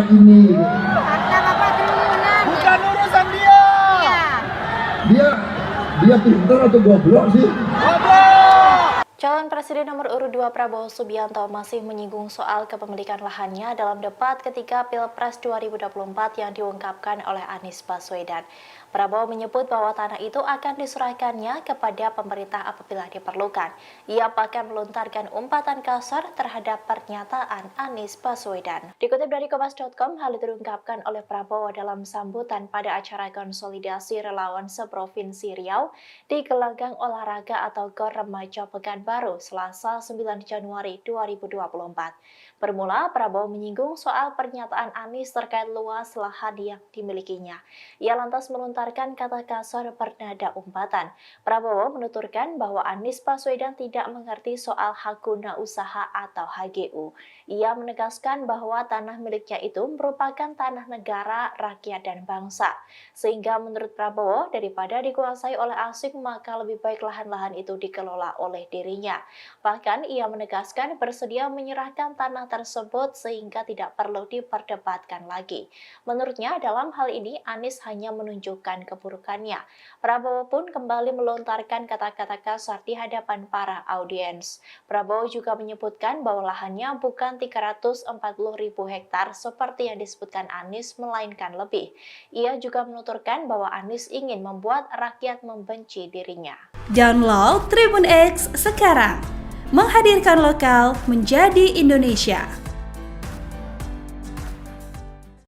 ini. Harta Bapak triliunan. Bukan urusan dia. Iya. Dia pintar atau goblok sih? Goblok. Calon Presiden nomor urut 2 Prabowo Subianto masih menyinggung soal kepemilikan lahannya dalam debat ketika Pilpres 2024 yang diungkapkan oleh Anies Baswedan. Prabowo menyebut bahwa tanah itu akan diserahkannya kepada pemerintah apabila diperlukan. Ia bahkan melontarkan umpatan kasar terhadap pernyataan Anies Baswedan. Dikutip dari Kompas.com, hal itu diungkapkan oleh Prabowo dalam sambutan pada acara konsolidasi relawan seprovinsi Riau di gelanggang olahraga atau GOR Remaja Pekanbaru, Selasa 9 Januari 2024. Bermula, Prabowo menyinggung soal pernyataan Anies terkait luas lahan yang dimilikinya. Ia lantas melontarkan kata kasar bernada umpatan. Prabowo menuturkan bahwa Anies Baswedan tidak mengerti soal hak guna usaha atau HGU. Ia menegaskan bahwa tanah miliknya itu merupakan tanah negara, rakyat, dan bangsa. Sehingga menurut Prabowo, daripada dikuasai oleh asing, maka lebih baik lahan-lahan itu dikelola oleh dirinya. Bahkan ia menegaskan bersedia menyerahkan tanah tersebut sehingga tidak perlu diperdebatkan lagi. Menurutnya, dalam hal ini Anies hanya menunjukkan keburukannya. Prabowo pun kembali melontarkan kata-kata kasar di hadapan para audiens. Prabowo juga menyebutkan bahwa lahannya bukan 340.000 hektar seperti yang disebutkan Anies, melainkan lebih. Ia juga menuturkan bahwa Anies ingin membuat rakyat membenci dirinya. Download Tribun X sekarang, menghadirkan lokal menjadi Indonesia.